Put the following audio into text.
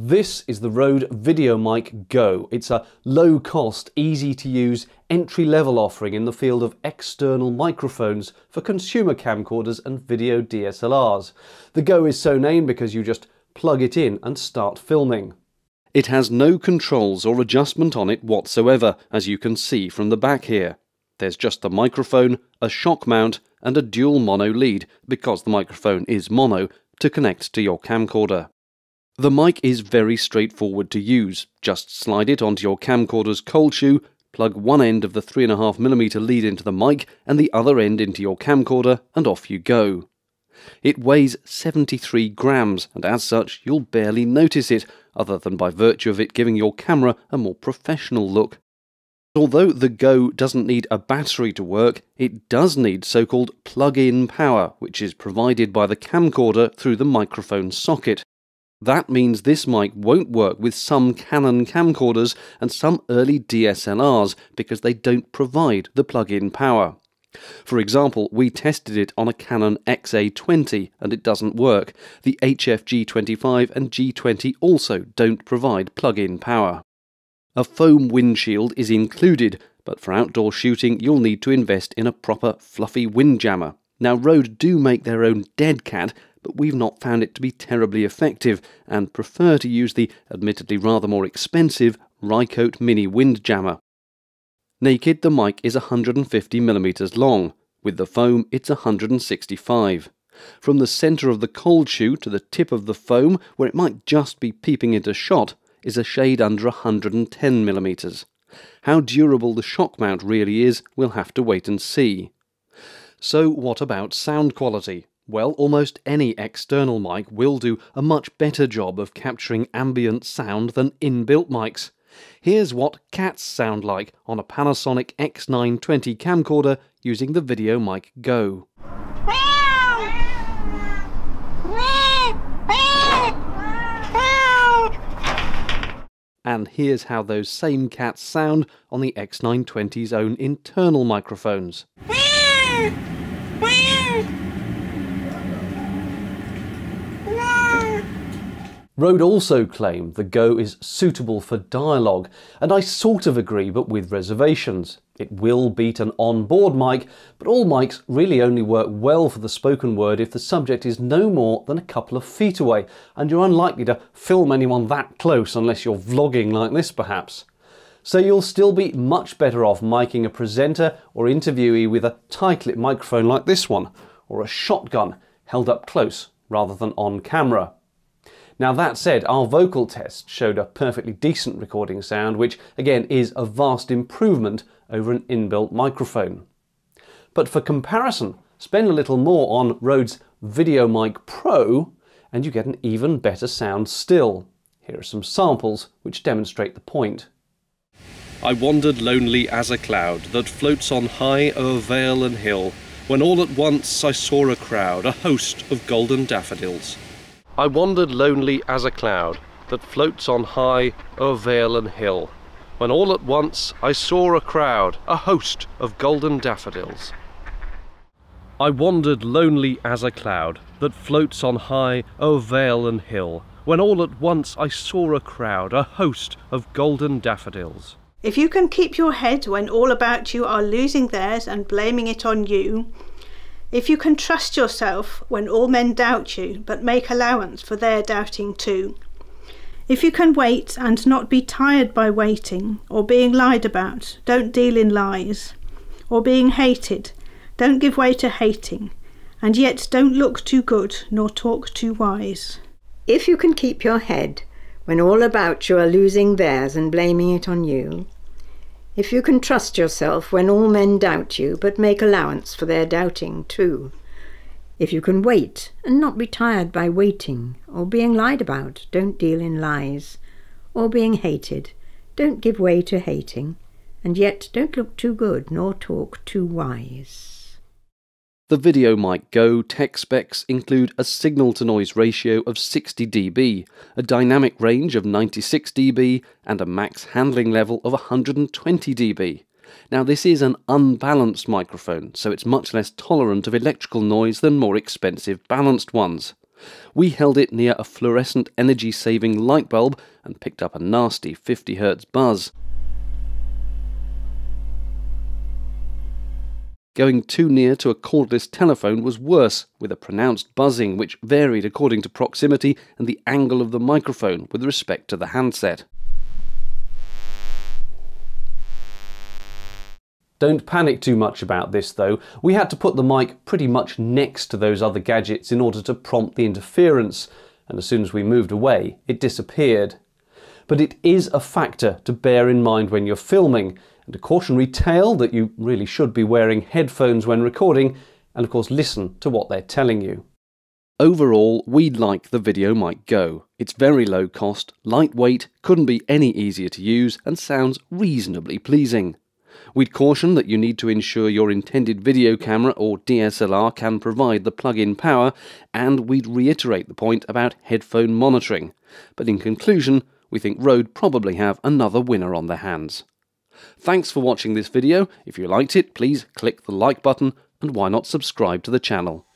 This is the Rode VideoMic GO. It's a low-cost, easy-to-use, entry-level offering in the field of external microphones for consumer camcorders and video DSLRs. The GO is so named because you just plug it in and start filming. It has no controls or adjustment on it whatsoever, as you can see from the back here. There's just the microphone, a shock mount and a dual mono lead, because the microphone is mono, to connect to your camcorder. The mic is very straightforward to use. Just slide it onto your camcorder's cold shoe, plug one end of the 3.5mm lead into the mic and the other end into your camcorder, and off you go. It weighs 73 grams, and as such you'll barely notice it, other than by virtue of it giving your camera a more professional look. Although the GO doesn't need a battery to work, it does need so-called plug-in power, which is provided by the camcorder through the microphone socket. That means this mic won't work with some Canon camcorders and some early DSLRs because they don't provide the plug-in power. For example, we tested it on a Canon XA20 and it doesn't work. The HF G25 and G20 also don't provide plug-in power. A foam windshield is included, but for outdoor shooting you'll need to invest in a proper fluffy windjammer. Now Rode do make their own dead cat, but we've not found it to be terribly effective and prefer to use the admittedly rather more expensive Rycote Mini Windjammer. Naked, the mic is 150mm long. With the foam, it's 165. From the centre of the cold shoe to the tip of the foam, where it might just be peeping into shot, is a shade under 110mm. How durable the shock mount really is, we'll have to wait and see. So what about sound quality? Well, almost any external mic will do a much better job of capturing ambient sound than inbuilt mics. Here's what cats sound like on a Panasonic X920 camcorder using the VideoMic GO. And here's how those same cats sound on the X920's own internal microphones. Rode also claimed the GO is suitable for dialogue, and I sort of agree, but with reservations. It will beat an on-board mic, but all mics really only work well for the spoken word if the subject is no more than a couple of feet away, and you're unlikely to film anyone that close unless you're vlogging like this perhaps. So you'll still be much better off miking a presenter or interviewee with a tight-lit microphone like this one, or a shotgun held up close rather than on camera. Now that said, our vocal test showed a perfectly decent recording sound, which again is a vast improvement over an inbuilt microphone. But for comparison, spend a little more on Rode's VideoMic Pro and you get an even better sound still. Here are some samples which demonstrate the point. I wandered lonely as a cloud that floats on high o'er vale and hill, when all at once I saw a crowd, a host of golden daffodils. I wandered lonely as a cloud that floats on high o'er vale and hill, when all at once I saw a crowd, a host of golden daffodils. I wandered lonely as a cloud that floats on high o'er vale and hill, when all at once I saw a crowd, a host of golden daffodils. If you can keep your head when all about you are losing theirs and blaming it on you, if you can trust yourself when all men doubt you, but make allowance for their doubting too. If you can wait and not be tired by waiting, or being lied about, don't deal in lies. Or being hated, don't give way to hating, and yet don't look too good nor talk too wise. If you can keep your head when all about you are losing theirs and blaming it on you, if you can trust yourself when all men doubt you, but make allowance for their doubting too. If you can wait and not be tired by waiting, or being lied about, don't deal in lies. Or being hated, don't give way to hating, and yet don't look too good nor talk too wise. The VideoMic GO tech specs include a signal-to-noise ratio of 60 dB, a dynamic range of 96 dB, and a max handling level of 120 dB. Now this is an unbalanced microphone, so it's much less tolerant of electrical noise than more expensive balanced ones. We held it near a fluorescent energy-saving light bulb and picked up a nasty 50 Hz buzz. Going too near to a cordless telephone was worse, with a pronounced buzzing which varied according to proximity and the angle of the microphone with respect to the handset. Don't panic too much about this though. We had to put the mic pretty much next to those other gadgets in order to prompt the interference, and as soon as we moved away, it disappeared. But it is a factor to bear in mind when you're filming, and a cautionary tale that you really should be wearing headphones when recording, and of course listen to what they're telling you. Overall, we like the VideoMic GO. It's very low cost, lightweight, couldn't be any easier to use, and sounds reasonably pleasing. We'd caution that you need to ensure your intended video camera or DSLR can provide the plug-in power, and we'd reiterate the point about headphone monitoring. But in conclusion, we think Rode probably have another winner on their hands. Thanks for watching this video. If you liked it, please click the like button, and why not subscribe to the channel.